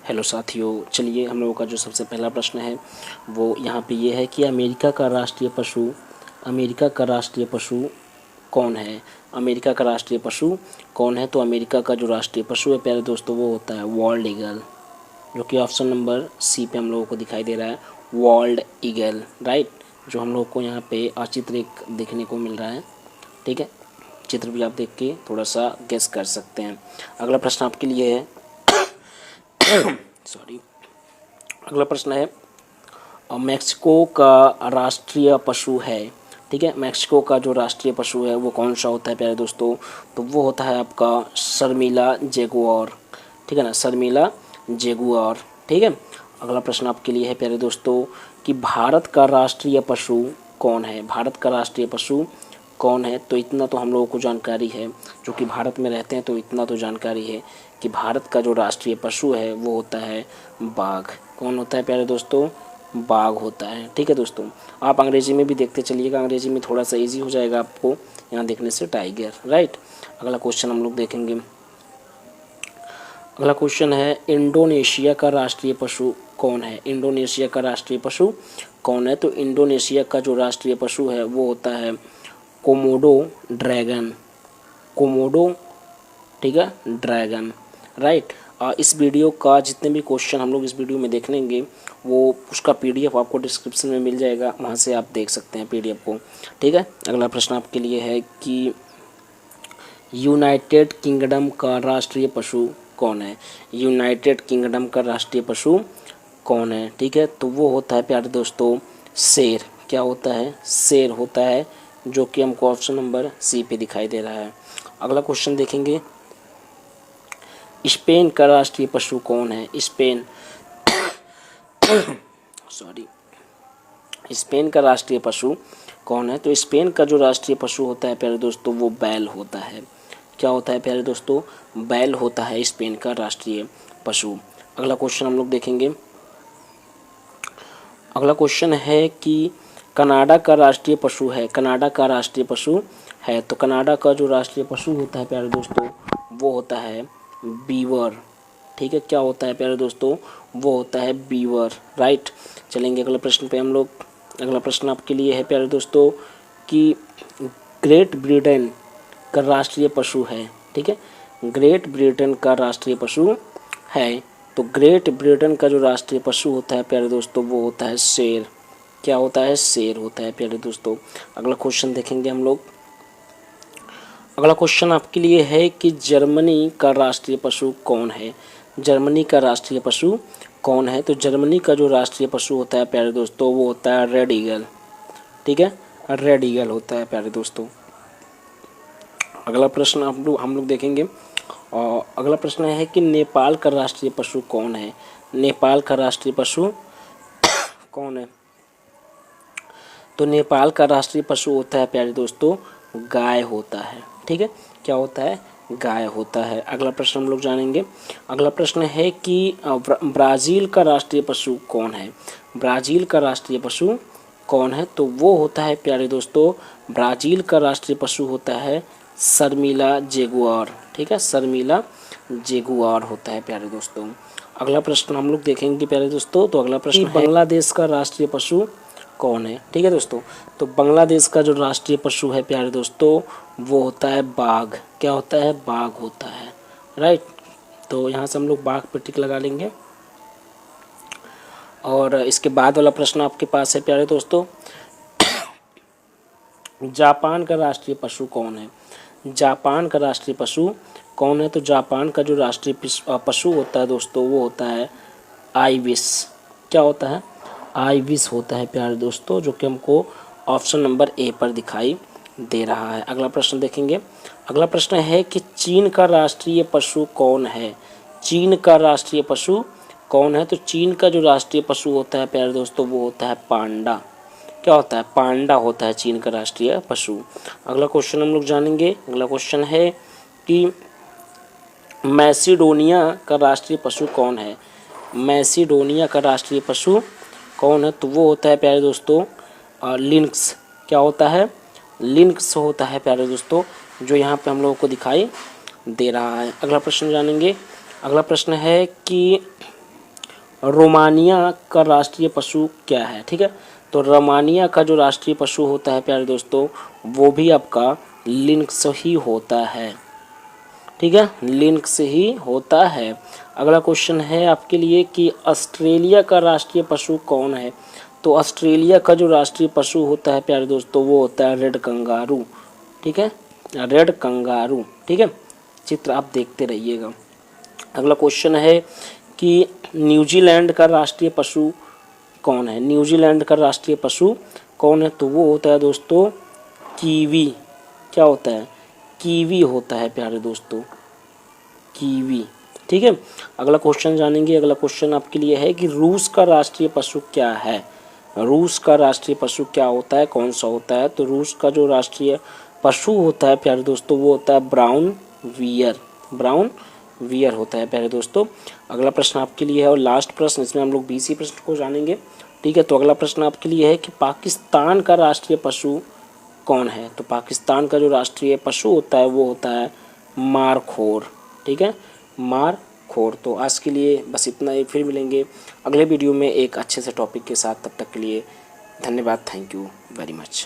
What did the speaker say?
Hello साथियों, चलिए हम लोगों का जो सबसे पहला प्रश्न है वो यहाँ पे ये है कि अमेरिका का राष्ट्रीय पशु कौन है। अमेरिका का राष्ट्रीय पशु कौन है? तो अमेरिका का जो राष्ट्रीय पशु है प्यारे दोस्तों वो होता है वॉल्ड ईगल, जो कि ऑप्शन नंबर सी पे हम लोगों को दिखाई दे रहा है, वॉल्ड ईगल, राइट। जो हम लोग को यहाँ पे अचित्र एक देखने को मिल रहा है, ठीक है। चित्र भी आप देख के थोड़ा सा गेस कर सकते हैं। अगला प्रश्न आपके लिए है सॉरी अगला प्रश्न है मैक्सिको का राष्ट्रीय पशु है, ठीक है। मैक्सिको का जो राष्ट्रीय पशु है वो कौन सा होता है प्यारे दोस्तों? तो वो होता है आपका शर्मिला जैगुआर, ठीक है ना, शर्मिला जैगुआर, ठीक है। अगला प्रश्न आपके लिए है प्यारे दोस्तों कि भारत का राष्ट्रीय पशु कौन है। भारत का राष्ट्रीय पशु कौन है? तो इतना तो हम लोगों को जानकारी है, जो कि भारत में रहते हैं, तो इतना तो जानकारी है कि भारत का जो राष्ट्रीय पशु है वो होता है बाघ। कौन होता है प्यारे दोस्तों? बाघ होता है, ठीक है दोस्तों। आप अंग्रेजी में भी देखते चलिएगा, अंग्रेजी में थोड़ा सा इजी हो जाएगा आपको यहाँ देखने से, टाइगर, राइट। अगला क्वेश्चन हम लोग देखेंगे। अगला क्वेश्चन है इंडोनेशिया का राष्ट्रीय पशु कौन है। इंडोनेशिया का राष्ट्रीय पशु कौन है? तो इंडोनेशिया का जो राष्ट्रीय पशु है वो होता है कोमोडो ड्रैगन, कोमोडो, ठीक है, ड्रैगन, राइट। इस वीडियो का जितने भी क्वेश्चन हम लोग इस वीडियो में देख लेंगे वो उसका पीडीएफ आपको डिस्क्रिप्शन में मिल जाएगा, वहाँ से आप देख सकते हैं पीडीएफ को, ठीक है। अगला प्रश्न आपके लिए है कि यूनाइटेड किंगडम का राष्ट्रीय पशु कौन है। यूनाइटेड किंगडम का राष्ट्रीय पशु कौन है, ठीक है। तो वो होता है प्यारे दोस्तों शेर। क्या होता है? शेर होता है, जो कि हमको ऑप्शन नंबर सी पे दिखाई दे रहा है। अगला क्वेश्चन देखेंगे, स्पेन का राष्ट्रीय पशु कौन है। स्पेन स्पेन का राष्ट्रीय पशु कौन है? तो स्पेन का जो राष्ट्रीय पशु होता है प्यारे दोस्तों वो बैल होता है। क्या होता है प्यारे दोस्तों? बैल होता है स्पेन का राष्ट्रीय पशु। अगला क्वेश्चन हम लोग देखेंगे। अगला क्वेश्चन है कि कनाडा का राष्ट्रीय पशु है। कनाडा का राष्ट्रीय पशु है, तो कनाडा का जो राष्ट्रीय पशु होता है प्यारे दोस्तों वो होता है बीवर, ठीक है। क्या होता है प्यारे दोस्तों? वो होता है बीवर, राइट। चलेंगे अगले प्रश्न पे हम लोग। अगला प्रश्न आपके लिए है प्यारे दोस्तों कि ग्रेट ब्रिटेन का राष्ट्रीय पशु है, ठीक है। ग्रेट ब्रिटेन का राष्ट्रीय पशु है, तो ग्रेट ब्रिटेन का जो राष्ट्रीय पशु होता है प्यारे दोस्तों वो होता है शेर। क्या होता है? शेर होता है प्यारे दोस्तों। अगला क्वेश्चन देखेंगे हम लोग। अगला क्वेश्चन आपके लिए है कि जर्मनी का राष्ट्रीय पशु कौन है। जर्मनी का राष्ट्रीय पशु कौन है? तो जर्मनी का जो राष्ट्रीय पशु होता है प्यारे दोस्तों वो होता है रेड ईगल, ठीक है, रेड ईगल होता है प्यारे दोस्तों। अगला प्रश्न हम लोग देखेंगे, और अगला प्रश्न है कि नेपाल का राष्ट्रीय पशु कौन है। नेपाल का राष्ट्रीय पशु कौन है? तो नेपाल का राष्ट्रीय पशु होता है प्यारे दोस्तों गाय होता है, ठीक है। क्या होता है? गाय होता है। अगला प्रश्न हम लोग जानेंगे। अगला प्रश्न है कि ब्राज़ील का राष्ट्रीय पशु कौन है। ब्राज़ील का राष्ट्रीय पशु कौन है? तो वो होता है प्यारे दोस्तों, ब्राज़ील का राष्ट्रीय पशु होता है शर्मिला जैगुआर, ठीक है, शर्मिला जैगुआर होता है प्यारे दोस्तों। अगला प्रश्न हम लोग देखेंगे प्यारे दोस्तों। तो अगला प्रश्न है बांग्लादेश का राष्ट्रीय पशु कौन है, ठीक है दोस्तों। तो बांग्लादेश का जो राष्ट्रीय पशु है प्यारे दोस्तों वो होता है बाघ। क्या होता है? बाघ होता है, राइट। तो यहाँ से हम लोग बाघ पे टिक लगा लेंगे। और इसके बाद वाला प्रश्न आपके पास है प्यारे दोस्तों, जापान का राष्ट्रीय पशु कौन है। जापान का राष्ट्रीय पशु कौन है? तो जापान का जो राष्ट्रीय पशु होता है दोस्तों वो होता है आइबिस। क्या होता है? आइबिस होता है प्यारे दोस्तों, जो कि हमको ऑप्शन नंबर ए पर दिखाई दे रहा है। अगला प्रश्न देखेंगे। अगला प्रश्न है कि चीन का राष्ट्रीय पशु कौन है। चीन का राष्ट्रीय पशु कौन है? तो चीन का जो राष्ट्रीय पशु होता है प्यारे दोस्तों वो होता है पांडा। क्या होता है? पांडा होता है चीन का राष्ट्रीय पशु। अगला क्वेश्चन हम लोग जानेंगे। अगला क्वेश्चन है कि मैसिडोनिया का राष्ट्रीय पशु कौन है। मैसिडोनिया का राष्ट्रीय पशु कौन है? तो वो होता है प्यारे दोस्तों लिनक्स। क्या होता है? लिनक्स होता है प्यारे दोस्तों, जो यहाँ पे हम लोगों को दिखाई दे रहा है। अगला प्रश्न जानेंगे। अगला प्रश्न है कि रोमानिया का राष्ट्रीय पशु क्या है? ठीक है, तो रोमानिया का जो राष्ट्रीय पशु होता है प्यारे दोस्तों, वो भी आपका लिंक्स ही होता है। ठीक है, लिंक्स ही होता है। अगला क्वेश्चन है आपके लिए कि ऑस्ट्रेलिया का राष्ट्रीय पशु कौन है? तो ऑस्ट्रेलिया का जो राष्ट्रीय पशु होता है प्यारे दोस्तों, वो होता है रेड कंगारू। ठीक है, रेड कंगारू। ठीक है, चित्र आप देखते रहिएगा। अगला क्वेश्चन है कि न्यूजीलैंड का राष्ट्रीय पशु कौन है? न्यूजीलैंड का राष्ट्रीय पशु कौन है? तो वो होता है दोस्तों कीवी। क्या होता है? कीवी होता है प्यारे दोस्तों, कीवी। ठीक है, अगला क्वेश्चन जानेंगे। अगला क्वेश्चन आपके लिए है कि रूस का राष्ट्रीय पशु क्या है? रूस का राष्ट्रीय पशु क्या होता है, कौन सा होता है? तो रूस का जो राष्ट्रीय पशु होता है प्यारे दोस्तों, वो होता है ब्राउन वियर। ब्राउन वियर होता है प्यारे दोस्तों। अगला प्रश्न आपके लिए है और लास्ट प्रश्न, इसमें हम लोग 20 प्रश्न को जानेंगे। ठीक है, तो अगला प्रश्न आपके लिए है कि पाकिस्तान का राष्ट्रीय पशु कौन है? तो पाकिस्तान का जो राष्ट्रीय पशु होता है वो होता है मारखोर। ठीक है, मारखोर। तो आज के लिए बस इतना ही, फिर मिलेंगे अगले वीडियो में एक अच्छे से टॉपिक के साथ। तब तक के लिए धन्यवाद, थैंक यू वेरी मच।